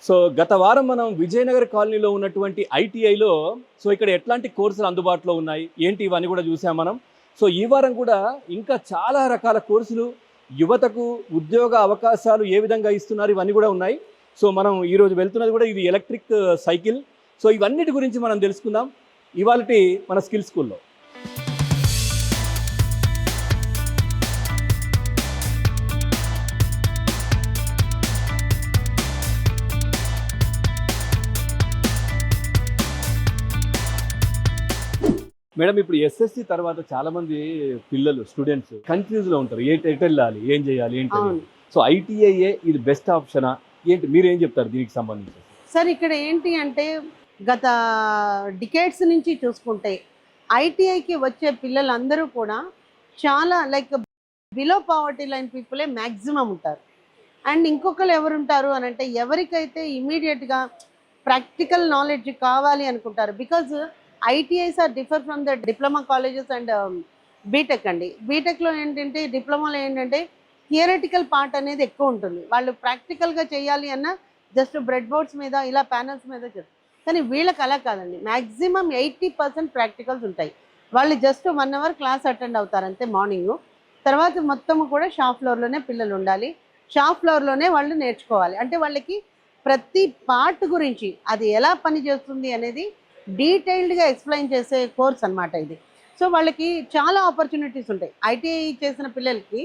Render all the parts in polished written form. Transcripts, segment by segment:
So గత వారం మనం విజయనగర్ కాలనీలో ఉన్నటువంటి ఐటీఐలో ఇక్కడ ఎట్లాంటి కోర్సులు అందుబాటులో ఉన్నాయి ఏంటి ఇవన్నీ కూడా చూసాం మనం. సో ఈ వారం కూడా ఇంకా చాలా రకాల కోర్సులు యువతకు ఉద్యోగ అవకాశాలు ఏ విధంగా ఇస్తున్నారు ఇవన్నీ కూడా ఉన్నాయి. సో మనం ఈరోజు వెళ్తున్నది కూడా ఇది ఎలక్ట్రిక్ సైకిల్. సో ఇవన్నిటి గురించి మనం తెలుసుకుందాం ఇవాల్టి మన స్కిల్ స్కూల్లో. మేడం, ఇప్పుడు ఎస్ఎస్సి తర్వాత చాలా మంది పిల్లలు స్టూడెంట్స్ కన్ఫ్యూజ్లో ఉంటారు, ఎటు వెళ్ళాలి, ఏం చేయాలి, ఏంటి. సో ఐటీఐఏ ఇది బెస్ట్ ఆప్షనా ఏంటి, మీరు ఏం చెప్తారు దీనికి సంబంధించి? సార్ ఇక్కడ ఏంటి అంటే గత డికేడ్స్ నుంచి చూసుకుంటే ఐటీఐకి వచ్చే పిల్లలందరూ కూడా చాలా బిలో పావర్టీ లైన్ పీపులే మ్యాక్సిమం ఉంటారు. అండ్ ఇంకొకరు ఎవరు ఉంటారు అని అంటే ఎవరికైతే ఇమీడియట్గా ప్రాక్టికల్ నాలెడ్జ్ కావాలి అనుకుంటారు. Because ITIs are differ from the diploma colleges and BTech అండి. బీటెక్లో ఏంటంటే డిప్లొమాలో ఏంటంటే థియరటికల్ పార్ట్ అనేది ఎక్కువ ఉంటుంది. వాళ్ళు ప్రాక్టికల్గా చేయాలి అన్న జస్ట్ బ్రెడ్ బోర్డ్స్ మీద ఇలా ప్యానల్స్ మీద చేస్తారు. కానీ వీళ్ళకి అలా కాదండి, మ్యాక్సిమం 80% ప్రాక్టికల్స్ ఉంటాయి. వాళ్ళు జస్ట్ 1 hour క్లాస్ అటెండ్ అవుతారు అంతే మార్నింగ్. తర్వాత మొత్తం కూడా షాప్ ఫ్లోర్లోనే పిల్లలు ఉండాలి, షాప్ ఫ్లోర్లోనే వాళ్ళు నేర్చుకోవాలి. అంటే వాళ్ళకి ప్రతి పార్ట్ గురించి అది ఎలా పనిచేస్తుంది అనేది డీటెయిల్డ్గా ఎక్స్ప్లెయిన్ చేసే కోర్స్ అనమాట ఇది. సో వాళ్ళకి చాలా ఆపర్చునిటీస్ ఉంటాయి. ఐటీఐ చేసిన పిల్లలకి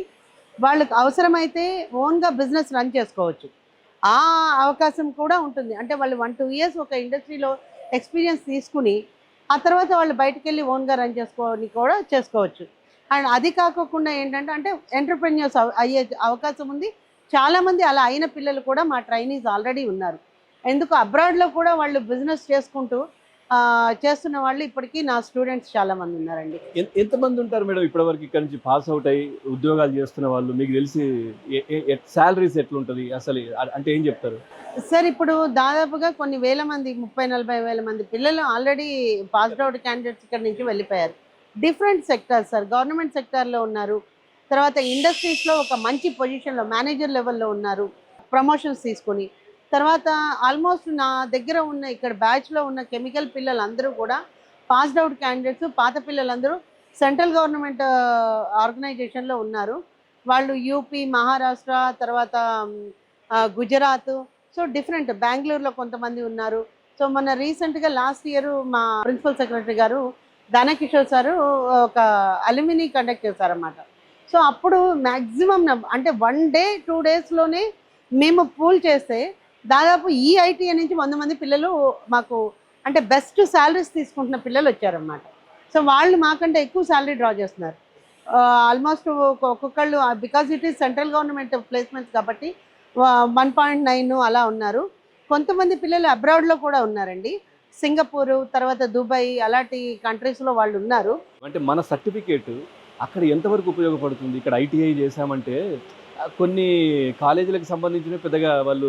వాళ్ళకి అవసరమైతే ఓన్గా బిజినెస్ రన్ చేసుకోవచ్చు, ఆ అవకాశం కూడా ఉంటుంది. అంటే వాళ్ళు 1-2 years ఒక ఇండస్ట్రీలో ఎక్స్పీరియన్స్ తీసుకుని ఆ తర్వాత వాళ్ళు బయటకు వెళ్ళి ఓన్గా రన్ చేసుకోవచ్చు. అండ్ అది కాకుండా ఏంటంటే ఎంటర్ప్రెన్యూర్స్ అయ్యే అవకాశం ఉంది. చాలామంది అలా అయిన పిల్లలు కూడా మా ట్రైనీస్ ఆల్రెడీ ఉన్నారు. ఎందుకు అబ్రాడ్లో కూడా వాళ్ళు బిజినెస్ చేసుకుంటూ చేస్తున్న వాళ్ళు ఇప్పటికీ నా స్టూడెంట్స్ చాలా మంది ఉన్నారండి. ఎంతమంది ఉంటారు మేడం ఇప్పటివరకు ఇక్కడ నుంచి పాస్ అవుట్ అయ్యి ఉద్యోగాలు చేస్తున్న వాళ్ళు? మీకు తెలిసి శాలరీస్ ఎట్లుంటుంది అసలు, అంటే ఏం చెప్తారు సార్? ఇప్పుడు దాదాపుగా కొన్ని వేల మంది 30-40 వేల మంది పిల్లలు ఆల్రెడీ పాస్డ్ అవుట్ క్యాండిడేట్స్ ఇక్కడ నుంచి వెళ్ళిపోయారు. Different sectors sir. గవర్నమెంట్ సెక్టార్లో ఉన్నారు, తర్వాత ఇండస్ట్రీస్లో ఒక మంచి పొజిషన్లో మేనేజర్ లెవెల్లో ఉన్నారు, ప్రమోషన్స్ తీసుకొని. తర్వాత ఆల్మోస్ట్ నా దగ్గర ఉన్న ఇక్కడ బ్యాచ్లో ఉన్న కెమికల్ పిల్లలందరూ కూడా పాస్డ్ అవుట్ క్యాండిడేట్స్. పాత పిల్లలందరూ సెంట్రల్ గవర్నమెంట్ ఆర్గనైజేషన్లో ఉన్నారు. వాళ్ళు యూపీ, మహారాష్ట్ర, తర్వాత గుజరాత్, సో డిఫరెంట్, బెంగళూరులో కొంతమంది ఉన్నారు. సో మొన్న రీసెంట్గా లాస్ట్ ఇయర్ మా ప్రిన్సిపల్ సెక్రటరీ గారు దానకిషోర్ సారు ఒక అల్యూమినీ కండక్ట్ చేశారన్నమాట. సో అప్పుడు మ్యాక్సిమం అంటే 1 day 2 daysలోనే మేము పూల్ చేస్తే దాదాపు ఈ ఐటీఐ నుంచి 100 మంది పిల్లలు మాకు అంటే బెస్ట్ శాలరీస్ తీసుకుంటున్న పిల్లలు వచ్చారన్నమాట. సో వాళ్ళు మాకంటే ఎక్కువ శాలరీ డ్రా చేస్తున్నారు. ఆల్మోస్ట్ ఒక్కొక్కళ్ళు, because it is central government placements కాబట్టి 1.9 అలా ఉన్నారు. కొంతమంది పిల్లలు అబ్రాడ్లో కూడా ఉన్నారండి, సింగపూరు, తర్వాత దుబాయ్ అలాంటి కంట్రీస్లో వాళ్ళు ఉన్నారు. అంటే మన సర్టిఫికేట్ అక్కడ ఎంతవరకు ఉపయోగపడుతుంది? ఇక్కడ ఐటీఐ చేశామంటే కొన్ని కాలేజీలకు సంబంధించిన పెద్దగా వాళ్ళు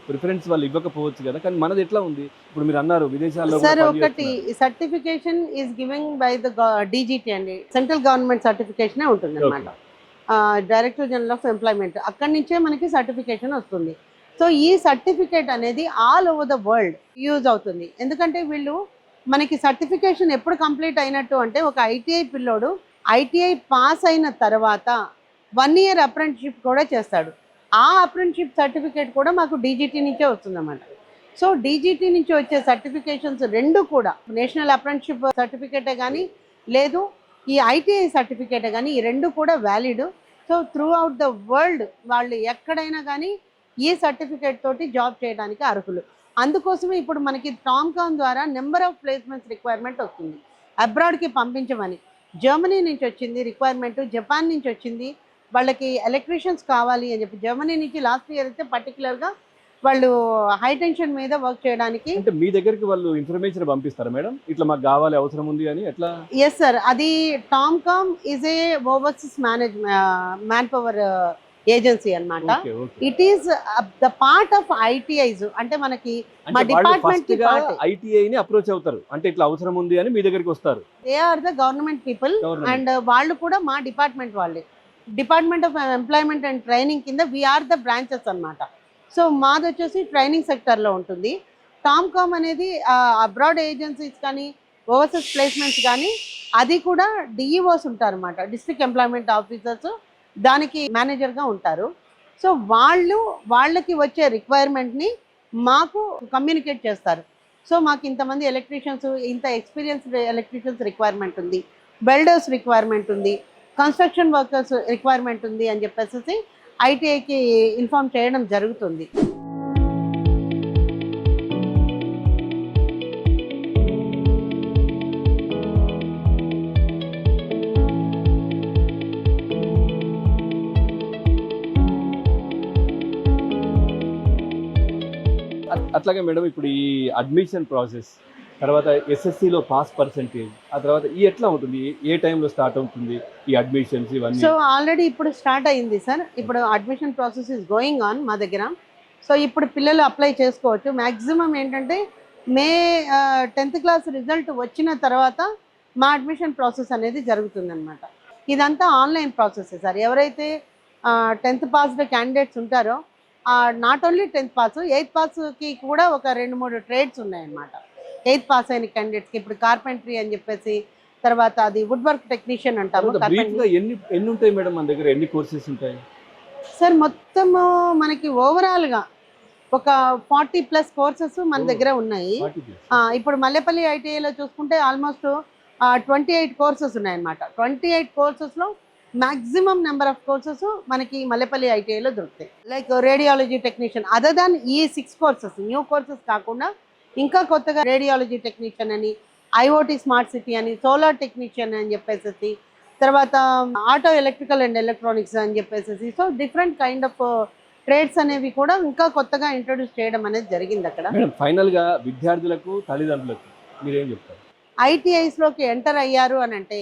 ప్రిఫరెన్స్ వాళ్ళు ఇవ్వకపోవచ్చు కదా, కానీ మనది ఎట్లా ఉంది? ఇప్పుడు మీరు అన్నారు విదేశాల్లో. సార్ ఒకటి certification is giving by the DGT అండి, సెంట్రల్ గవర్నమెంట్ సర్టిఫికేషనే ఉంటుంది అనమాట. డైరెక్టర్ జనరల్ ఆఫ్ ఎంప్లాయ్మెంట్, అక్కడి నుంచే మనకి సర్టిఫికేషన్ వస్తుంది. సో ఈ సర్టిఫికేట్ అనేది all over the world use అవుతుంది. ఎందుకంటే వీళ్ళు మనకి సర్టిఫికేషన్ ఎప్పుడు కంప్లీట్ అయినట్టు అంటే ఒక ఐటీఐ పిల్లోడు ఐటీఐ పాస్ అయిన తర్వాత 1 year అప్రెంటిషిప్ కూడా చేస్తాడు. ఆ అప్రెంటిషిప్ సర్టిఫికేట్ కూడా మాకు డీజీటీ నుంచే వస్తుందన్నమాట. సో డీజీటీ నుంచి వచ్చే సర్టిఫికేషన్స్ రెండు కూడా నేషనల్ అప్రెంటిషిప్ సర్టిఫికేటే కానీ లేదు ఈ ఐటీఐ సర్టిఫికేటే కానీ, ఈ రెండు కూడా valid. So through out the world వాళ్ళు ఎక్కడైనా కానీ ఈ సర్టిఫికేట్ తోటి జాబ్ చేయడానికి అర్హులు. అందుకోసమే ఇప్పుడు మనకి టామ్కామ్ ద్వారా నెంబర్ ఆఫ్ ప్లేస్మెంట్స్ రిక్వైర్మెంట్ వస్తుంది అబ్రాడ్కి పంపించమని. జర్మనీ నుంచి వచ్చింది రిక్వైర్మెంట్, జపాన్ నుంచి వచ్చింది, వాళ్ళకి ఎలక్ట్రీషియన్స్ కావాలి అని చెప్పి జర్మనీ నుంచి లాస్ట్ ఇయర్ అయితే పర్టికులర్గా వాళ్ళు హై టెన్షన్ మీద వర్క్ చేయడానికి. అంటే మీ దగ్గరికి వాళ్ళు ఇన్ఫర్మేషన్ పంపిస్తారా మేడం, ఇట్లా మాకు కావాలి అవసరం ఉంది అని? ఎట్లా? ఎస్ సార్, అది TOMCOM is a overseas manpower agency అన్నమాట. It is the part of ITIs. అంటే మనకి మా డిపార్ట్మెంట్ కి ఐటీఐ ని అప్రోచ్ అవుతారు, అంటే ఇట్లా అవసరం ఉంది అని మీ దగ్గరికి వస్తారు. They are the government people and వాళ్ళు కూడా మా డిపార్ట్మెంట్ వాళ్ళే. Department of employment and training కింద వీఆర్ ద బ్రాంచెస్ అన్నమాట. సో మాది వచ్చేసి ట్రైనింగ్ సెక్టర్లో ఉంటుంది. టామ్కామ్ అనేది అబ్రాడ్ ఏజెన్సీస్ కానీ ఓవర్సీస్ ప్లేస్మెంట్స్ కానీ అది కూడా డిఈఓస్ ఉంటారు అన్నమాట, డిస్ట్రిక్ట్ ఎంప్లాయ్మెంట్ ఆఫీసర్స్, దానికి మేనేజర్గా ఉంటారు. సో వాళ్ళకి వచ్చే రిక్వైర్మెంట్ని మాకు కమ్యూనికేట్ చేస్తారు. సో మాకు ఇంతమంది ఎలక్ట్రీషియన్స్, ఇంత ఎక్స్పీరియన్స్డ్ ఎలక్ట్రీషియన్స్ రిక్వైర్మెంట్ ఉంది, వెల్డర్స్ రిక్వైర్మెంట్ ఉంది, కన్స్ట్రక్షన్ వర్కర్స్ రిక్వైర్మెంట్ ఉంది అని చెప్పేసి ఐటీఐకి ఇన్ఫార్మ్ చేయడం జరుగుతుంది. అట్లాగే మేడం, ఇప్పుడు ఈ అడ్మిషన్ ప్రాసెస్ తర్వాత ఎస్ఎస్సిలో పాస్ పర్సెంటేజ్, ఆ తర్వాత ఈ ఎట్లా ఉంటుంది, ఏ టైంలో స్టార్ట్ అవుతుంది ఈ అడ్మిషన్స్ ఇవన్నీ? సో ఆల్రెడీ ఇప్పుడు స్టార్ట్ అయింది సార్. ఇప్పుడు admission process is going on మా దగ్గర. సో ఇప్పుడు పిల్లలు అప్లై చేసుకోవచ్చు. మ్యాక్సిమం ఏంటంటే మే 10th క్లాస్ రిజల్ట్ వచ్చిన తర్వాత మా అడ్మిషన్ ప్రాసెస్ అనేది జరుగుతుందన్నమాట. ఇదంతా ఆన్లైన్ ప్రాసెస్ సార్. ఎవరైతే 10th పాస్డ్ క్యాండిడేట్స్ ఉంటారో, not only 10th pass, 8th పాస్కి కూడా ఒక 2-3 ట్రేడ్స్ ఉన్నాయన్నమాట. 8th పాస్ అయిన క్యాండిడేట్స్కి ఇప్పుడు కార్పెంటరీ అని చెప్పేసి, తర్వాత అది వుడ్ వర్క్ టెక్నీషియన్ అంటాము. ఎన్ని ఉంటాయి మేడం మన దగ్గర, ఎన్ని కోర్సెస్ ఉంటాయి సార్? మొత్తము మనకి ఓవరాల్గా ఒక 40+ కోర్సెస్ మన దగ్గర ఉన్నాయి. ఇప్పుడు మల్లెపల్లి ఐటీఐలో చూసుకుంటే ఆల్మోస్ట్ 28 కోర్సెస్ ఉన్నాయన్నమాట. 28 కోర్సెస్లో మ్యాక్సిమం నెంబర్ ఆఫ్ కోర్సెస్ మనకి మల్లెపల్లి ఐటీఐలో దొరుకుతాయి. Like radiology technician, other than ఈ 6 కోర్సెస్, న్యూ కోర్సెస్ కాకుండా ఇంకా కొత్తగా రేడియాలజీ టెక్నీషియన్ అని, ఐఓటీ స్మార్ట్ సిటీ అని, సోలార్ టెక్నీషియన్ అని చెప్పేసి, తర్వాత ఆటో ఎలక్ట్రికల్ అండ్ ఎలక్ట్రానిక్స్ అని చెప్పేసి, so different kind of trades అనేవి కూడా ఇంకా కొత్తగా ఇంట్రొడ్యూస్ చేయడం అనేది జరిగింది అక్కడ. ఫైనల్గా విద్యార్థులకు, తల్లిదండ్రులకు మీరేం చెప్తారు? ఐటీఐస్లోకి ఎంటర్ అయ్యారు అని అంటే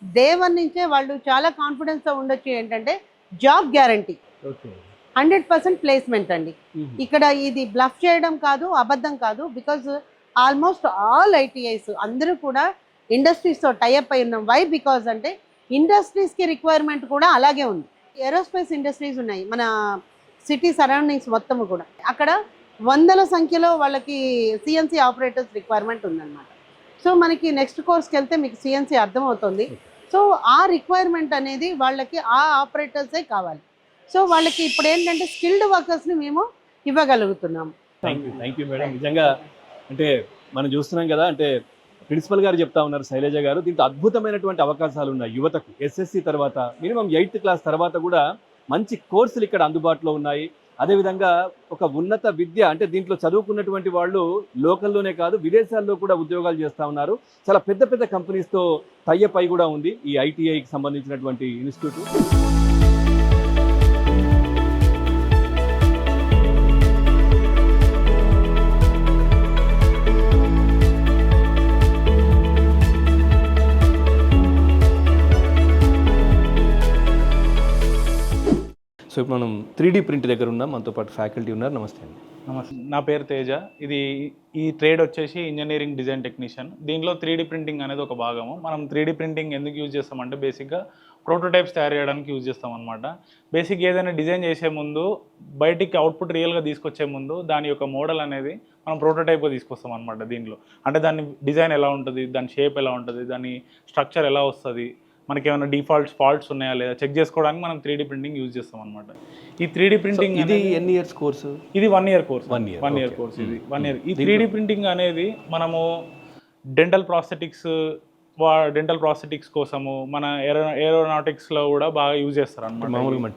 డే 1 నుంచే వాళ్ళు చాలా కాన్ఫిడెన్స్తో ఉండొచ్చు. ఏంటంటే జాబ్ గ్యారంటీ, 100% ప్లేస్మెంట్ అండి. ఇక్కడ ఇది బ్లఫ్ చేయడం కాదు, అబద్ధం కాదు. బికాజ్ ఆల్మోస్ట్ ఆల్ ఐటీఐస్ అందరూ కూడా ఇండస్ట్రీస్తో టైఅప్ అయి ఉన్నాం. వై? బికాజ్ అంటే ఇండస్ట్రీస్కి రిక్వైర్మెంట్ కూడా అలాగే ఉంది. ఏరోస్పేస్ ఇండస్ట్రీస్ ఉన్నాయి మన సిటీ సరౌండింగ్స్ మొత్తము కూడా. అక్కడ 100ల సంఖ్యలో వాళ్ళకి సిఎన్సి ఆపరేటర్స్ రిక్వైర్మెంట్ ఉందన్నమాట. సో మనకి నెక్స్ట్ కోర్స్కి వెళ్తే మీకు సిఎన్సి అర్థమవుతుంది. సో ఆ రిక్వైర్మెంట్ అనేది వాళ్ళకి ఆ ఆపరేటర్సే కావాలి. సో వాళ్ళకి ఇప్పుడు ఏంటంటే స్కిల్డ్ వర్కర్స్ని మేము ఇవ్వగలుగుతున్నాం. Thank you madam. నిజంగా అంటే మనం చూస్తున్నాం కదా, అంటే ప్రిన్సిపల్ గారు చెప్తా ఉన్నారు, శైలజ గారు, దీంతో అద్భుతమైనటువంటి అవకాశాలు ఉన్నాయి యువతకు. ఎస్ఎస్సి తర్వాత మినిమం 8th క్లాస్ తర్వాత కూడా మంచి కోర్సులు ఇక్కడ అందుబాటులో ఉన్నాయి. అదేవిధంగా ఒక ఉన్నత విద్య, అంటే దీంట్లో చదువుకున్నటువంటి వాళ్ళు లోకల్లోనే కాదు విదేశాల్లో కూడా ఉద్యోగాలు చేస్తూ ఉన్నారు. చాలా పెద్ద పెద్ద కంపెనీస్తో టైఅప్ అయి కూడా ఉంది ఈ ఐటీఐకి సంబంధించినటువంటి ఇన్స్టిట్యూట్. సో ఇప్పుడు మనం 3D ప్రింట్ దగ్గర ఉన్నాం, మనతో పాటు ఫ్యాకల్టీ ఉన్నారు. నమస్తే అండి. నమస్తే, నా పేరు తేజ. ఈ ట్రేడ్ వచ్చేసి ఇంజనీరింగ్ డిజైన్ టెక్నీషియన్. దీనిలో 3D ప్రింటింగ్ అనేది ఒక భాగము. మనం 3D ప్రింటింగ్ ఎందుకు యూజ్ చేస్తామంటే బేసిక్గా ప్రోటోటైప్స్ తయారు చేయడానికి యూజ్ చేస్తాం అనమాట. బేసిక్ ఏదైనా డిజైన్ చేసే ముందు, బయటికి అవుట్పుట్ రియల్గా తీసుకొచ్చే ముందు దాని యొక్క మోడల్ అనేది మనం ప్రోటోటైప్గా తీసుకొస్తాం అనమాట. దీనిలో అంటే దాని డిజైన్ ఎలా ఉంటుంది, దాని షేప్ ఎలా ఉంటుంది, దాని స్ట్రక్చర్ ఎలా వస్తుంది, మనకి ఏమైనా ఫాల్ట్స్ ఉన్నాయా లేదా చెక్ చేసుకోవడానికి మనం 3D ప్రింటింగ్ యూజ్ చేస్తాం అనమాట. ఈ 3D ప్రింటింగ్ ఇది ఎన్ని ఇయర్స్ కోర్సు? ఇది 1 year కోర్స్. 1 year కోర్స్ ఇది 1 year. ఈ 3D ప్రింటింగ్ అనేది మనము డెంటల్ ప్రాస్థెటిక్స్ కోసము, మన ఏరోనాటిక్స్లో కూడా బాగా యూజ్ చేస్తారు అనమాట. మామూలుగా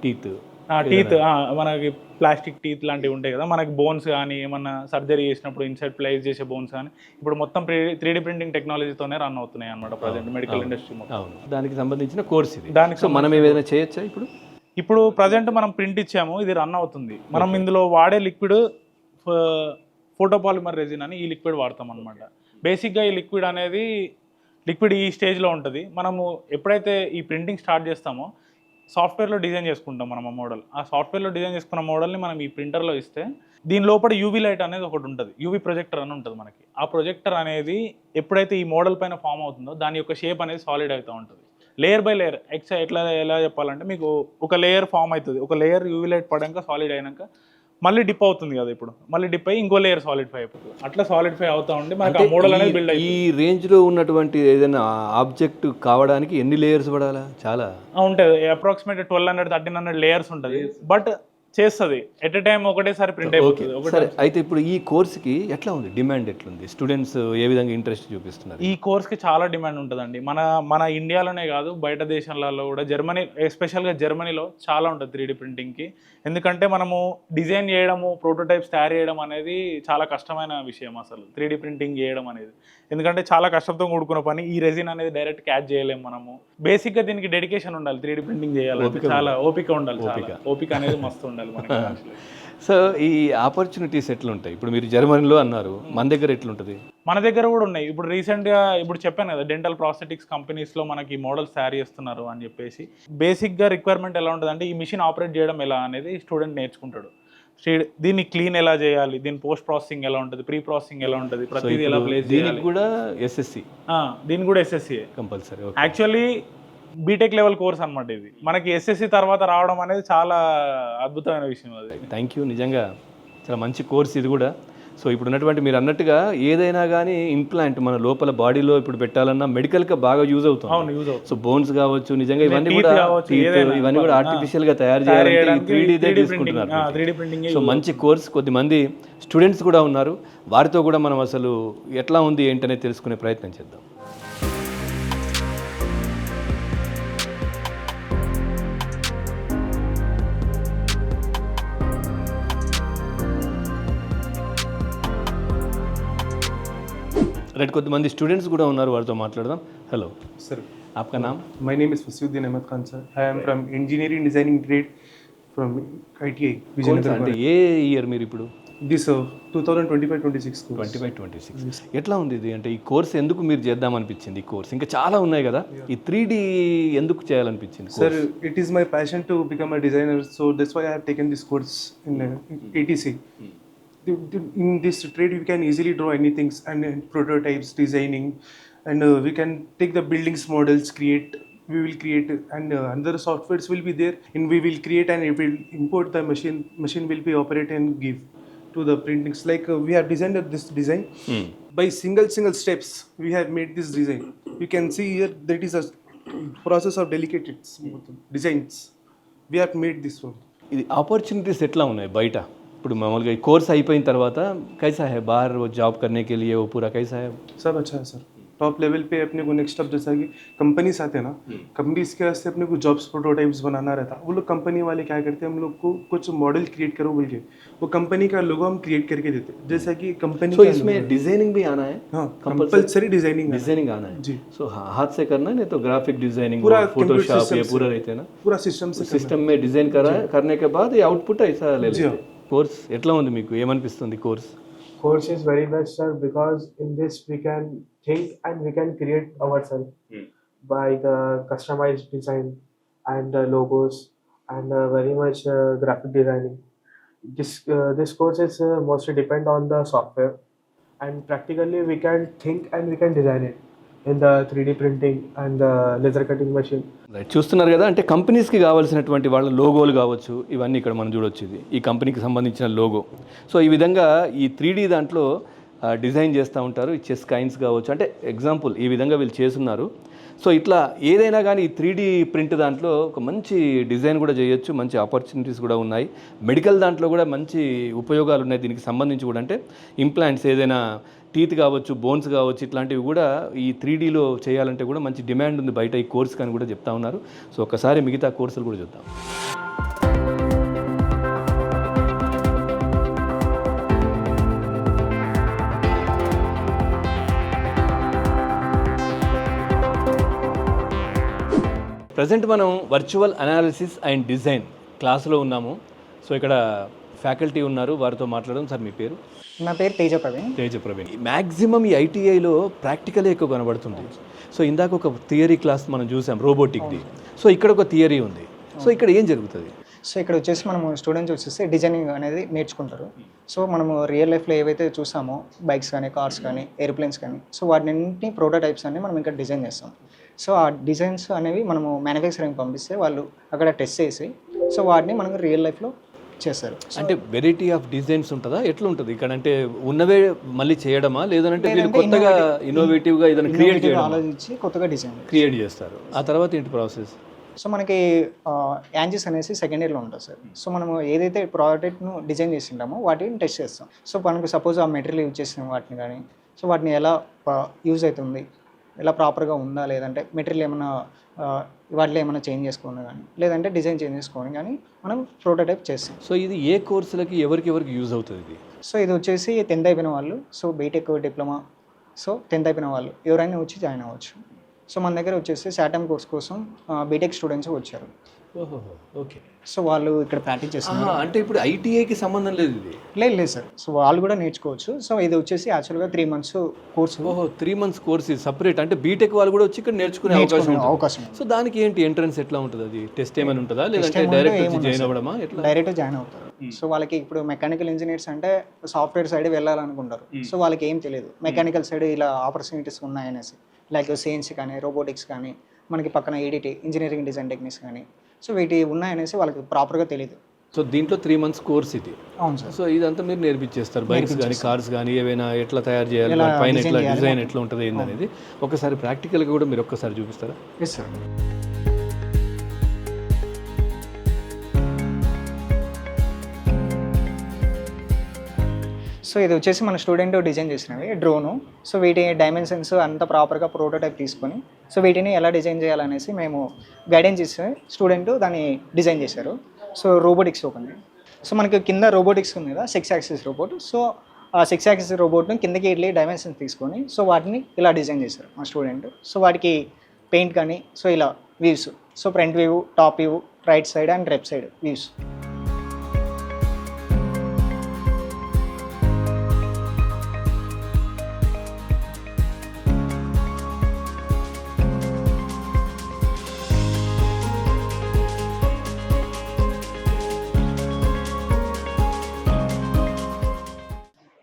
టీత్ మనకి ప్లాస్టిక్ టీత్ లాంటివి ఉంటాయి కదా, మనకి బోన్స్ కానీ ఏమన్నా సర్జరీ చేసినప్పుడు ఇన్సైడ్ ప్లేస్ చేసే బోన్స్ కానీ ఇప్పుడు మొత్తం 3D ప్రింటింగ్ టెక్నాలజీతోనే రన్ అవుతున్నాయి అనమాట ప్రజెంట్ మెడికల్ ఇండస్ట్రీ మొత్తం. దానికి సంబంధించిన కోర్స్ ఇది. దానికి మనం ఏదైనా చేయొచ్చా? ఇప్పుడు ప్రజెంట్ మనం ప్రింట్ ఇచ్చాము, ఇది రన్ అవుతుంది. మనం ఇందులో వాడే లిక్విడ్ ఫోటోపాలిమర్ రెజిన్ అని ఈ లిక్విడ్ వాడతాం అనమాట. బేసిక్గా ఈ లిక్విడ్ ఈ స్టేజ్లో ఉంటుంది. మనము ఎప్పుడైతే ఈ ప్రింటింగ్ స్టార్ట్ చేస్తామో సాఫ్ట్వేర్లో డిజైన్ చేసుకుంటాం మనం ఆ మోడల్. ఆ సాఫ్ట్వేర్లో డిజైన్ చేసుకున్న మోడల్ని మనం ఈ ప్రింటర్లో ఇస్తే దీని లోపల యూవీ లైట్ అనేది ఒకటి ఉంటుంది, యూవీ ప్రొజెక్టర్ అని ఉంటుంది మనకి. ఆ ప్రొజెక్టర్ అనేది ఎప్పుడైతే ఈ మోడల్ పైన ఫామ్ అవుతుందో దాని యొక్క షేప్ అనేది సాలిడ్ అవుతూ ఉంటుంది. లేయర్ బై లేయర్ ఎలా చెప్పాలంటే మీకు ఒక లేయర్ ఫామ్ అవుతుంది. ఒక లేయర్ యూవీ లైట్ పడాక సాలిడ్ అయినాక మళ్ళీ డిప్ అవుతుంది కదా, ఇప్పుడు మళ్ళీ డిప్ అయ్యి ఇంకో లేయర్ సాలిడిఫై అయిపోతుంది. అట్లా సాలిడిఫై అవుతా ఉండి మనకి ఆ మోడల్ అనేది బిల్డ్ ఈ రేంజ్ లో ఉన్నటువంటి ఏదైనా ఆబ్జెక్ట్ కావడానికి ఎన్ని లేయర్స్ పడాలా? చాలా ఉంటుంది, అప్రాక్సిమేట్ 1200 1300 లేయర్స్ ఉంటుంది. బట్ చేస్తుంది ఎట్ ఎ టైం ఒకటేసారి ప్రింట్ అయిపోతుంది. సరే, అయితే ఇప్పుడు ఈ కోర్స్కి ఎట్లా ఉంది, డిమాండ్ ఎట్లుంది, స్టూడెంట్స్ ఏ విధంగా ఇంట్రెస్ట్ చూపిస్తున్నారు? ఈ కోర్స్కి చాలా డిమాండ్ ఉంటుందండి. మన ఇండియాలోనే కాదు, బయట దేశాలలో కూడా, జర్మనీ ఎస్పెషల్గా జర్మనీలో చాలా ఉంటుంది 3D ప్రింటింగ్కి. ఎందుకంటే మనము డిజైన్ చేయడము, ప్రోటోటైప్స్ తయారు చేయడం అనేది చాలా కష్టమైన విషయం అసలు 3D ప్రింటింగ్ చేయడం అనేది. ఎందుకంటే చాలా కష్టంతో కూడుకున్న పని. ఈ రెజిన్ అనేది డైరెక్ట్ క్యాచ్ చేయలేము మనము. బేసిక్గా దీనికి డెడికేషన్ ఉండాలి 3D ప్రింటింగ్ చేయాలంటే, చాలా ఓపిక ఉండాలి. ఓపిక అనేది మస్తు ఉండాలి మనకి. సో ఈ ఆపర్చునిటీస్ ఎట్లుంటాయి? ఇప్పుడు మీరు జర్మనీలో అన్నారు, మన దగ్గర ఎట్లుంటుంది? మన దగ్గర కూడా ఉన్నాయి. ఇప్పుడు రీసెంట్గా ఇప్పుడు చెప్పాను కదా, డెంటల్ ప్రాస్థెటిక్స్ కంపెనీస్లో మనకి మోడల్స్ తయారు చేస్తున్నారు అని చెప్పేసి. బేసిక్గా రిక్వైర్మెంట్ ఎలా ఉంటుంది అంటే, ఈ మిషన్ ఆపరేట్ చేయడం ఎలా అనేది స్టూడెంట్ నేర్చుకుంటాడు. దీన్ని క్లీన్ ఎలా చేయాలి, దీని పోస్ట్ ప్రాసెసింగ్ ఎలా ఉంటుంది, ప్రీ ప్రాసెసింగ్ ఎలా ఉంటుంది, ప్రతిదీ ఎలా ప్లేస్ చేయాలి. దీనికి కూడా ఎస్ఎస్సి, దీని కూడా SSC compulsory. Actually BTech level course అనమాట ఇది. మనకి ఎస్ఎస్సి తర్వాత రావడం అనేది చాలా అద్భుతమైన విషయం. అది థ్యాంక్ యూ, నిజంగా చాలా మంచి కోర్స్ ఇది కూడా. సో ఇప్పుడు ఉన్నటువంటి మీరు అన్నట్టుగా ఏదైనా కానీ ఇంప్లాంట్ మన లోపల బాడీలో ఇప్పుడు పెట్టాలన్నా మెడికల్గా బాగా యూజ్ అవుతుంది. అవును, యూజ్ అవుతుంది. సో బోన్స్ కావచ్చు, నిజంగా ఇవన్నీ కూడా ఇవన్నీ కూడా ఆర్టిఫిషియల్గా తయారు చేయాలంటే 3D తీసుకుంటున్నారు. 3D printing. సో మంచి కోర్స్. కొద్దిమంది స్టూడెంట్స్ కూడా ఉన్నారు, వారితో కూడా మనం అసలు ఎట్లా ఉంది ఏంటనేది తెలుసుకునే ప్రయత్నం చేద్దాం. రైట్, కొద్దిమంది స్టూడెంట్స్ కూడా ఉన్నారు, వారితో మాట్లాడదాం. హలో सर, आपका नाम? my name is Fasiuddin Ahmed Khan sir. I am from engineering designing grade from ITI అంటే Vijayanagar. ఏ ఇయర్ మీరు ఇప్పుడు? This 2025-26 course. 25-26. ఎట్లా ఉంది ఇది? అంటే ఈ కోర్స్ ఎందుకు మీరు చేద్దామనిపించింది? ఈ కోర్స్ ఇంకా చాలా ఉన్నాయి కదా, ఈ 3D ఎందుకు చేయాలనిపించింది? Sir, it is my passion to become a designer, so that's why I have taken this course in ATC. In this trade, we can easily draw anything and prototypes, designing, and we can take the buildings models, we will create, and other softwares will be there, and we will create and we will import the machine will be operate and give to the printings. Like we have designed this design by single steps. We have made this design. You can see here that is a process of delicate designs. We have made this one. ఇది opportunities ఎట్లా ఉన్నాయి బయట? ఇప్పుడు మామూలుగా ఈ course అయిపోయిన తర్వాత कैसा है बाहर वो जॉब करने के लिए, वो पूरा कैसा है? सब अच्छा है सर. टॉप लेवल पे अपने को नेक्स्ट स्टेप, जैसा कि कंपनीज आते हैं ना, कंपनीज के वास्ते अपने को जॉब्स प्रोटोटाइप्स बनाना रहता. वो लोग कंपनी वाले क्या करते हैं, हम लोग को कुछ मॉडल क्रिएट करो बोल के, वो कंपनी का लोगो हम क्रिएट करके देते हैं. जैसा कि कंपनी तो इसमें डिजाइनिंग भी आना है? हाँ, कंपल्सरी डिजाइनिंग आना है जी. सो हाथ से करना है, नहीं तो ग्राफिक डिजाइनिंग, पूरा फोटोशॉप ये पूरा रहते हैं ना, पूरा सिस्टम में डिजाइन करने के बाद ये आउटपुट ऐसा ले लेते हैं. కోర్స్ ఎట్లా ఉంది మీకు? ఏమనిపిస్తుంది course? Course is very best, sir, because in this we can think and we can create ourselves by the customized design and the logos and very much graphic designing. This course is mostly depend on the software, and practically we can think and we can design it in the 3D printing and the laser cutting machine. Right, చూస్తున్నారు కదా, అంటే కంపెనీస్కి కావాల్సినటువంటి వాళ్ళ లోగోలు కావచ్చు, ఇవన్నీ ఇక్కడ మనం చూడొచ్చు. ఇది ఈ కంపెనీకి సంబంధించిన లోగో. సో ఈ విధంగా ఈ 3D దాంట్లో డిజైన్ చేస్తూ ఉంటారు. ఈ చెస్ కైన్స్ కావచ్చు, అంటే ఎగ్జాంపుల్ ఈ విధంగా వీళ్ళు చేస్తున్నారు. సో ఇట్లా ఏదైనా కానీ ఈ 3D ప్రింట్ దాంట్లో ఒక మంచి డిజైన్ కూడా చేయొచ్చు, మంచి ఆపర్చునిటీస్ కూడా ఉన్నాయి. మెడికల్ దాంట్లో కూడా మంచి ఉపయోగాలు ఉన్నాయి దీనికి సంబంధించి కూడా. అంటే ఇంప్లాంట్స్ ఏదైనా టీత్ కావచ్చు, బోన్స్ కావచ్చు, ఇట్లాంటివి కూడా ఈ 3Dలో చేయాలంటే కూడా మంచి డిమాండ్ ఉంది బయట ఈ కోర్స్ కానీ కూడా చెప్తా ఉన్నారు. సో ఒక్కసారి మిగతా కోర్సులు కూడా చూద్దాం. ప్రజెంట్ మనం వర్చువల్ అనాలిసిస్ అండ్ డిజైన్ క్లాస్లో ఉన్నాము. సో ఇక్కడ ఫ్యాకల్టీ ఉన్నారు, వారితో మాట్లాడడం. సార్ మీ పేరు? నా పేరు తేజ ప్రవీణ్. మ్యాక్సిమం ఈ ఐటీఐలో ప్రాక్టికలే ఎక్కువ కనబడుతుంది. సో ఇందాక ఒక థియరీ క్లాస్ మనం చూసాం రోబోటిక్ది. సో ఇక్కడ ఒక థియరీ ఉంది. సో ఇక్కడ ఏం జరుగుతుంది? సో ఇక్కడ వచ్చేసి మనము స్టూడెంట్స్ వచ్చేసి డిజైనింగ్ అనేది నేర్చుకుంటారు. సో మనము రియల్ లైఫ్లో ఏవైతే చూసామో బైక్స్ కానీ, కార్స్ కానీ, ఏరోప్లేన్స్ కానీ, సో వాటిని ప్రోటోటైప్స్ అన్ని మనం ఇక్కడ డిజైన్ చేస్తాం. సో ఆ డిజైన్స్ అనేవి మనము మ్యానుఫ్యాక్చరింగ్ పంపిస్తే వాళ్ళు అక్కడ టెస్ట్ చేసి సో వాటిని మనకు రియల్ లైఫ్లో చేస్తారు. అంటే వెరైటీ ఆఫ్ డిజైన్స్ ఉంటుందా, ఎట్లా ఉంటుంది ఇక్కడ? అంటే ఉన్నవే మళ్ళీ చేయడమా, లేదంటే వీళ్ళు కొత్తగా ఇన్నోవేటివ్గా ఏదైనా క్రియేట్ చేయడం, ఆలోచించి కొత్తగా డిజైన్ క్రియేట్ చేస్తారు? ఆ తర్వాత ఏంటి ప్రాసెస్? సో మనకి యాంజిస్ అనేసి సెకండ్ ఇయర్లో ఉంటుంది సార్. సో మనము ఏదైతే ప్రోడక్ట్ను డిజైన్ చేసింటామో వాటిని టెస్ట్ చేస్తాం. సో మనకు సపోజ్ ఆ మెటీరియల్ యూజ్ చేసిన వాటిని కానీ, సో వాటిని ఎలా యూజ్ అవుతుంది, ఎలా ప్రాపర్గా ఉందా, లేదంటే మెటీరియల్ ఏమైనా వాటిలో ఏమైనా చేంజ్ చేసుకోండి కానీ, లేదంటే డిజైన్ చేంజ్ చేసుకోండి కానీ మనం ప్రోటోటైప్ చేస్తాం. సో ఇది ఏ కోర్సులకి ఎవరికి యూజ్ అవుతుంది ఇది? సో ఇది వచ్చేసి 10th అయిపోయిన వాళ్ళు, so BTech diploma, so 10th అయిపోయిన వాళ్ళు ఎవరైనా వచ్చి జాయిన్ అవ్వచ్చు. సో మన దగ్గర వచ్చేసి శాటమ్ కోర్స్ కోసం బీటెక్ స్టూడెంట్స్ వచ్చారు. ఓహో, ఓకే. సో వాళ్ళు ఇక్కడ ప్రాక్టీస్ చేస్తున్నారు. అంటే ఇప్పుడు ఐటీఐకి సంబంధం లేదు ఇది? లేదు సార్. సో వాళ్ళు కూడా నేర్చుకోవచ్చు. సో ఇది వచ్చేసి యాక్చువల్గా 3 months కోర్సు. ఓహో, 3 months కోర్స్ ఇది సపరేట్. అంటే బీటెక్ వాళ్ళు కూడా వచ్చి ఇక్కడ నేర్చుకునే అవకాశం. సో దానికి ఏంటి ఎంట్రన్స్ ఎట్లా ఉంటుంది? అది టెస్ట్ ఏమైనా ఉంటుందా, లేదంటే డైరెక్ట్ జాయిన్ అవ్వడమా? ఎట్లా? డైరెక్ట్ జాయిన్ అవుతారు. సో వాళ్ళకి ఇప్పుడు మెకానికల్ ఇంజనీర్స్ అంటే సాఫ్ట్వేర్ సైడ్ వెళ్ళాలనుకుంటారు. సో వాళ్ళకి ఏం తెలియదు మెకానికల్ సైడ్ ఇలా ఆపర్చునిటీస్ ఉన్నాయనేసి, లైక్ సిఎన్సీ కానీ, రోబోటిక్స్ కానీ, మనకి పక్కన ఈడిటీ ఇంజనీరింగ్ డిజైన్ టెక్నిక్స్ కానీ, సో వీటి ఉన్నాయనేసి వాళ్ళకి ప్రాపర్గా తెలియదు. సో దీంట్లో 3 months కోర్స్ ఇది. అవును సార్. సో ఇదంతా మీరు నేర్పించేస్తారు, బైక్స్ కానీ, కార్స్ కానీ, ఏవైనా ఎట్లా తయారు చేయాలి, పైన ఎట్లా డిజైన్ ఎట్లా ఉంటుంది ఏందనేది ఒకసారి ప్రాక్టికల్గా కూడా మీరు ఒక్కసారి చూపిస్తారా? Yes sir. సో ఇది వచ్చేసి మన స్టూడెంట్ డిజైన్ చేసినవి డ్రోను. సో వీటి డైమెన్షన్స్ అంతా ప్రాపర్గా ప్రోటోటైప్ తీసుకొని, సో వీటిని ఎలా డిజైన్ చేయాలనేసి మేము గైడెన్స్ ఇస్తే స్టూడెంట్ దాన్ని డిజైన్ చేశారు. సో రోబోటిక్స్ ఉంది. సో మనకి కింద రోబోటిక్స్ ఉంది కదా, 6 axis రోబోట్. సో ఆ 6 axis రోబోట్ని కిందకి వెళ్ళి డైమెన్షన్స్ తీసుకొని, సో వాటిని ఇలా డిజైన్ చేశారు మా స్టూడెంట్. సో వాటికి పెయింట్ కానీ, సో ఇలా views, so front view, top view, right side and left side views.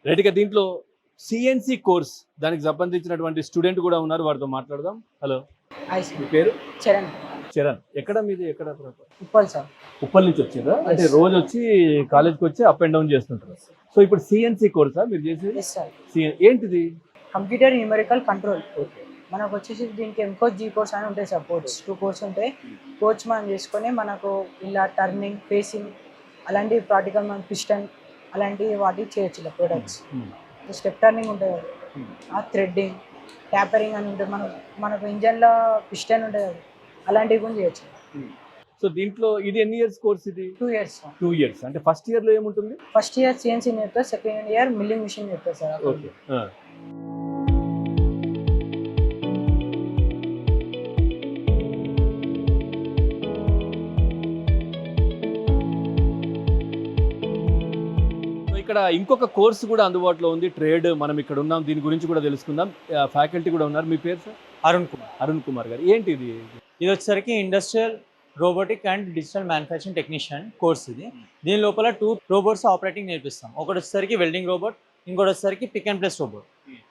రైట్గా దీంట్లో సిఎన్సి కోర్స్ దానికి సంబంధించినటువంటి స్టూడెంట్ కూడా ఉన్నారు, వారితో మాట్లాడదాం. హలో, మీ పేరు? చరణ్. చరణ్. ఎక్కడ మీది? ఎక్కడ? ఉప్పల్ సార్. ఉప్పల్ నుంచి వచ్చిందా? అంటే రోజు వచ్చి కాలేజ్కి వచ్చి అప్ అండ్ డౌన్ చేస్తుంటారు. సో ఇప్పుడు సిఎన్సి కోర్సా మీరు చేసేది? Yes sir. ఏంటిది? Computer numerical control. మనకు వచ్చేసి దీనికి ఎంకోస్ జీ కోర్స్ అని ఉంటాయి సార్. 2 కోర్స్ ఉంటాయి. కోర్స్ మనం చేసుకొని మనకు ఇలా టర్నింగ్, ఫేసింగ్ అలాంటి ప్రాక్టికల్ మనం పిస్టన్ అలాంటి వాటికి చేయొచ్చు ఇలా ప్రొడక్ట్స్. స్టెప్ టర్నింగ్ ఉంటుంది కదా, ఆ థ్రెడ్డింగ్, ట్యాపరింగ్ అని ఉంటుంది. మనకు ఇంజన్లో పిస్టన్ ఉంటుంది కదా, అలాంటివి కూడా చేయొచ్చు. సో దీంట్లో ఇది ఎన్ని ఇయర్స్ కోర్స్ ఇది? 2 years. 2 years. అంటే ఫస్ట్ ఇయర్లో ఏముంటుంది? ఫస్ట్ ఇయర్ సిఎన్సీ నేర్పుతారు, సెకండ్ ఇయర్ మిల్లింగ్ మిషన్ నేర్పుతారు సార్. ఓకే. ఇక్కడ ఇంకొక కోర్సు కూడా అందుబాటులో ఉంది, ట్రేడ్. మనం ఇక్కడ ఉన్నాం, దీని గురించి కూడా తెలుసుకుందాం. ఫ్యాకల్టీ కూడా ఉన్నారు. మీ పేరు సార్? అరుణ్ కుమార్ గారు. ఏంటి ఇది? ఇది వచ్చేసరికి industrial robotic and digital manufacturing technician course ఇది. దీని లోపల 2 రోబోట్స్ ఆపరేటింగ్ నేర్పిస్తాం. ఒకటి వచ్చేసరికి వెల్డింగ్ రోబోట్, ఇంకోటి వచ్చేసరికి pick and place robot.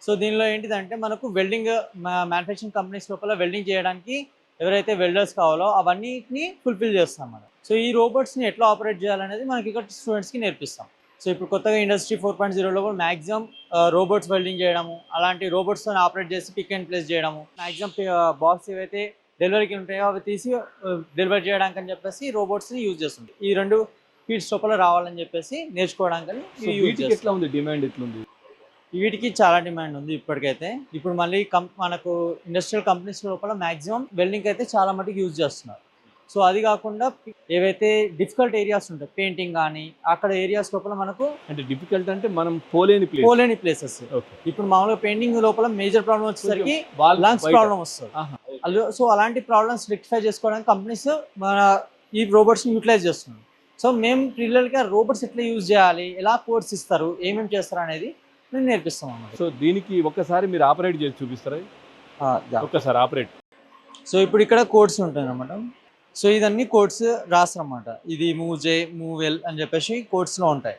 So దీనిలో ఏంటిదంటే మనకు వెల్డింగ్ మ్యానుఫ్యాక్చరింగ్ కంపెనీస్ లోపల వెల్డింగ్ చేయడానికి ఎవరైతే వెల్డర్స్ కావాలో అవన్నిటిని ఫుల్ఫిల్ చేస్తాం మనం. సో ఈ రోబోట్స్ని ఎట్లా ఆపరేట్ చేయాలనేది మనకి ఇక్కడ స్టూడెంట్స్కి నేర్పిస్తాం. సో ఇప్పుడు కొత్తగా ఇండస్ట్రీ 4.0లో కూడా మ్యాక్సిమం రోబోట్స్ వెల్డింగ్ చేయడము, అలాంటి రోబోట్స్తో ఆపరేట్ చేసి పిక్ అండ్ ప్లేస్ చేయడము, మ్యాక్సిమం బాక్స్ ఏవైతే డెలివరీకి ఉంటాయో అవి తీసి డెలివరీ చేయడానికి అని చెప్పేసి రోబోట్స్ని యూజ్ చేస్తుంది. ఈ 2 ఫీల్డ్స్ లోపల రావాలని చెప్పేసి నేర్చుకోవడానికి ఎట్లా ఉంది డిమాండ్? ఎట్లుంది? వీటికి చాలా డిమాండ్ ఉంది ఇప్పటికైతే. ఇప్పుడు మళ్ళీ మనకు ఇండస్ట్రియల్ కంపెనీస్ లోపల మ్యాక్సిమం వెల్డింగ్ అయితే చాలా మటుకు యూజ్ చేస్తున్నారు. సో అది కాకుండా ఏవైతే డిఫికల్ట్ ఏరియాస్ ఉంటాయి, పెయింటింగ్ కానీ అక్కడ ఏరియాస్ లోపల మనకు అంటే డిఫికల్ట్ అంటే మనం పోలేని ప్లేసెస్. ఇప్పుడు మామూలుగా పెయింటింగ్ లోపల మేజర్ ప్రాబ్లం వచ్చేసరికి లంగ్స్ ప్రాబ్లం వస్తుంది. సో అలాంటి ప్రాబ్లమ్స్ రెక్టిఫై చేసుకోవడానికి కంపెనీస్ మన ఈ రోబోట్స్ని యూటిలైజ్ చేస్తున్నాం. సో మేము పిల్లలకి రోబోట్స్ ఎట్లా యూజ్ చేయాలి, ఎలా కోర్స్ ఇస్తారు, ఏమేమి చేస్తారు అనేది మేము నేర్పిస్తాం అన్నమాట. సో దీనికి ఒక్కసారి మీరు ఆపరేట్ చేసి చూపిస్తారా? ఒక్కసారి ఆపరేట్. సో ఇప్పుడు ఇక్కడ కోడ్స్ ఉంటాయి అన్నమాట. సో ఇదన్నీ కోడ్స్ రాస్తారన్నమాట. ఇది మూవ్ జే, మూవ్ ఎల్ అని చెప్పేసి కోడ్స్లో ఉంటాయి.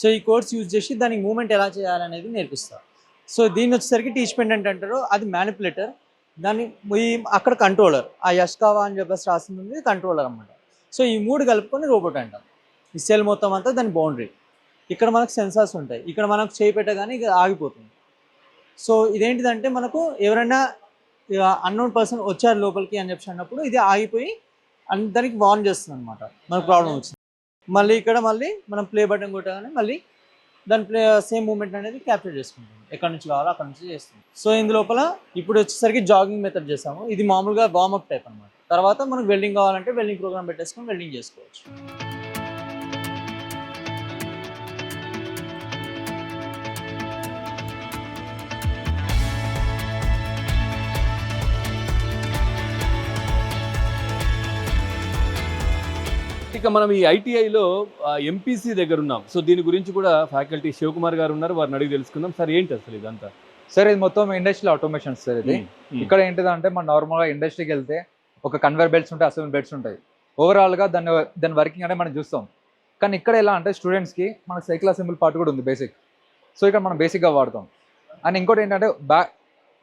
సో ఈ కోడ్స్ యూజ్ చేసి దానికి మూవ్మెంట్ ఎలా చేయాలనేది నేర్పిస్తారు. సో దీన్ని వచ్చేసరికి టీచ్ పెండెంట్ అంటారు, అది మ్యానిపులేటర్. దాన్ని అక్కడ కంట్రోలర్, ఆ యష్కావా అని చెప్పేసి రాసింది కంట్రోలర్ అన్నమాట. సో ఈ 3 కలుపుకొని రోబోట్ అంటాం. ఈ సెల్ మొత్తం అంతా దాని బౌండరీ. ఇక్కడ మనకు సెన్సార్స్ ఉంటాయి, ఇక్కడ మనకు చేయి పెట్టగానే ఇక ఆగిపోతుంది. సో ఇదేంటిదంటే మనకు ఎవరైనా అన్నోన్ పర్సన్ వచ్చారు లోపలికి అని చెప్పి అన్నప్పుడు ఇది ఆగిపోయి దానికి వార్న్ చేస్తుంది అనమాట, మనకు ప్రాబ్లం వచ్చింది. మళ్ళీ ఇక్కడ మనం ప్లే బటన్ కొట్టగానే మళ్ళీ దాని సేమ్ మూమెంట్ అనేది క్యాప్చర్ చేసుకుంటాం, ఎక్కడి నుంచి కావాలో అక్కడ నుంచి చేస్తుంది. సో ఇందులోపల ఇప్పుడు వచ్చేసరికి జాగింగ్ మెథడ్ చేస్తాము. ఇది మామూలుగా వార్మప్ టైప్ అనమాట. తర్వాత మనకు వెల్డింగ్ కావాలంటే వెల్డింగ్ ప్రోగ్రామ్ పెట్టేసుకొని వెల్డింగ్ చేసుకోవచ్చు. ఇక మనం ఈ ఐటీఐలో ఎంపీసీ దగ్గర ఉన్నాం. సో దీని గురించి కూడా ఫ్యాకల్టీ శివకుమార్ గారు ఉన్నారు, వారిని అడిగి తెలుసుకుందాం. సార్ ఏంటి అసలు ఇదంతా? సార్ ఇది మొత్తం ఇండస్ట్రియల్ ఆటోమేషన్ సార్. ఇది ఇక్కడ ఏంటిదంటే మన నార్మల్గా ఇండస్ట్రీకి వెళ్తే ఒక కన్వేర్ బెల్ట్స్ ఉంటాయి, అసెంబ్లీ బెల్ట్స్ ఉంటాయి. ఓవరాల్గా దాని వర్కింగ్ అనేది మనం చూస్తాం. కానీ ఇక్కడ ఎలా అంటే స్టూడెంట్స్కి మనకు సైకిల్ అసెంబ్లీ పార్ట్ కూడా ఉంది బేసిక్. సో ఇక్కడ మనం బేసిక్గా వాడతాం. అండ్ ఇంకోటి ఏంటంటే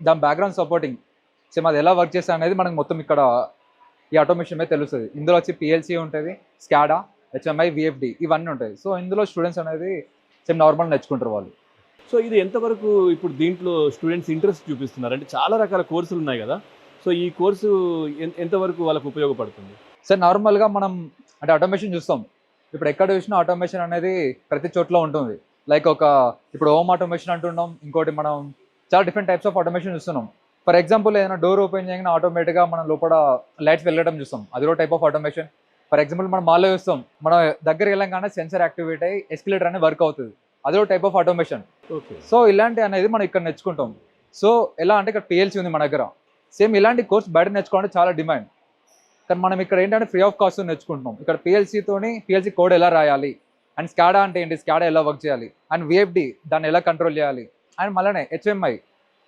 దాని బ్యాక్గ్రౌండ్ సపోర్టింగ్ సేమ్ అది ఎలా వర్క్ చేస్తా అనేది మనకు మొత్తం ఇక్కడ ఈ ఆటోమేషన్ మీద తెలుస్తుంది. ఇందులో వచ్చి పిఎల్సీ ఉంటుంది, స్కాడా, హెచ్ఎంఐ, విఎఫ్డి ఇవన్నీ ఉంటాయి. సో ఇందులో స్టూడెంట్స్ అనేది సేమ్ నార్మల్ నేర్చుకుంటారు వాళ్ళు. సో ఇది ఎంతవరకు ఇప్పుడు దీంట్లో స్టూడెంట్స్ ఇంట్రెస్ట్ చూపిస్తున్నారు? అంటే చాలా రకాల కోర్సులు ఉన్నాయి కదా, సో ఈ కోర్సు ఎంతవరకు వాళ్ళకు ఉపయోగపడుతుంది? సార్ నార్మల్గా మనం అంటే ఆటోమేషన్ చూస్తాం. ఇప్పుడు ఎక్కడ చూసినా ఆటోమేషన్ అనేది ప్రతి చోట్ల ఉంటుంది. లైక్ ఇప్పుడు హోమ్ ఆటోమేషన్ అంటున్నాం, ఇంకోటి మనం చాలా డిఫరెంట్ టైప్స్ ఆఫ్ ఆటోమేషన్ చూస్తున్నాం. ఫర్ ఎగ్జాంపుల్ ఏదైనా డోర్ ఓపెన్ చేయగానే ఆటోమేటిక్గా మనం లోపల లైట్స్ వెళ్ళడం చూస్తాం, అది కూడా type of automation. For example మనం మాల్లో చూస్తాం, మనం దగ్గర వెళ్ళగానే సెన్సర్ యాక్టివేట్ అయ్యి ఎస్కలేటర్ అనేది వర్క్ అవుతుంది, అది కూడా type of automation. Okay. So ఇలాంటి అనేది మనం ఇక్కడ నేర్చుకుంటాం. సో ఎలా అంటే ఇక్కడ పిఎల్సీ ఉంది మన దగ్గర. సేమ్ ఇలాంటి కోర్స్ బయట నేర్చుకోవడానికి చాలా డిమాండ్. కానీ మనం ఇక్కడ ఏంటంటే ఫ్రీ ఆఫ్ కాస్ట్ నేర్చుకుంటున్నాం. ఇక్కడ పిఎల్సీ కోడ్ ఎలా రాయాలి, అండ్ స్కాడా అంటే ఏంటి, స్కాడా ఎలా వర్క్ చేయాలి, అండ్ విఎఫ్డి దాన్ని ఎలా కంట్రోల్ చేయాలి, అండ్ మళ్ళీ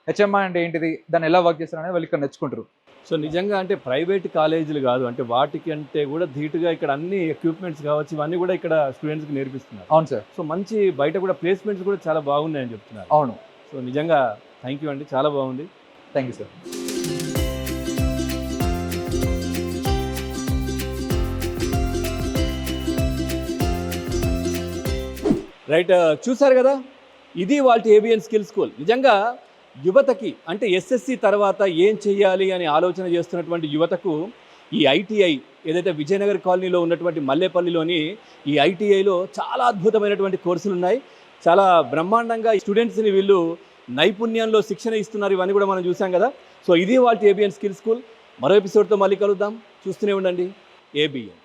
హెచ్ఎంఐ అంటే ఏంటిది, దాన్ని ఎలా వర్క్ చేస్తారు అనేది వాళ్ళు ఇక్కడ నేర్చుకుంటారు. సో నిజంగా అంటే ప్రైవేట్ కాలేజీలు కాదు, అంటే వాటికి అంటే కూడా ధీటుగా ఇక్కడ అన్ని ఎక్విప్మెంట్స్ కావచ్చు, ఇవన్నీ కూడా ఇక్కడ స్టూడెంట్స్కి నేర్పిస్తున్నారు. అవును సార్. సో మంచి బయట కూడా ప్లేస్మెంట్స్ కూడా చాలా బాగున్నాయని చెప్తున్నారు. అవును. సో నిజంగా థ్యాంక్ యూ అండి, చాలా బాగుంది. Thank you sir. రైట్, చూసారు కదా, ఇది వాళ్ళ ఏబిఎన్ స్కిల్ స్కూల్. నిజంగా యువతకి అంటే ఎస్ఎస్సి తర్వాత ఏం చేయాలి అని ఆలోచన చేస్తున్నటువంటి యువతకు ఈ ఐటీఐ ఏదైతే విజయనగర్ కాలనీలో ఉన్నటువంటి మల్లేపల్లిలోని ఈ ఐటీఐలో చాలా అద్భుతమైనటువంటి కోర్సులు ఉన్నాయి. చాలా బ్రహ్మాండంగా స్టూడెంట్స్ని వీళ్ళు నైపుణ్యంలో శిక్షణ ఇస్తున్నారు, ఇవన్నీ కూడా మనం చూసాం కదా. సో ఇది వాళ్ళ ఏబిఎన్ స్కిల్ స్కూల్. మరో ఎపిసోడ్తో మళ్ళీ కలుద్దాం, చూస్తూనే ఉండండి ఏబిఎన్.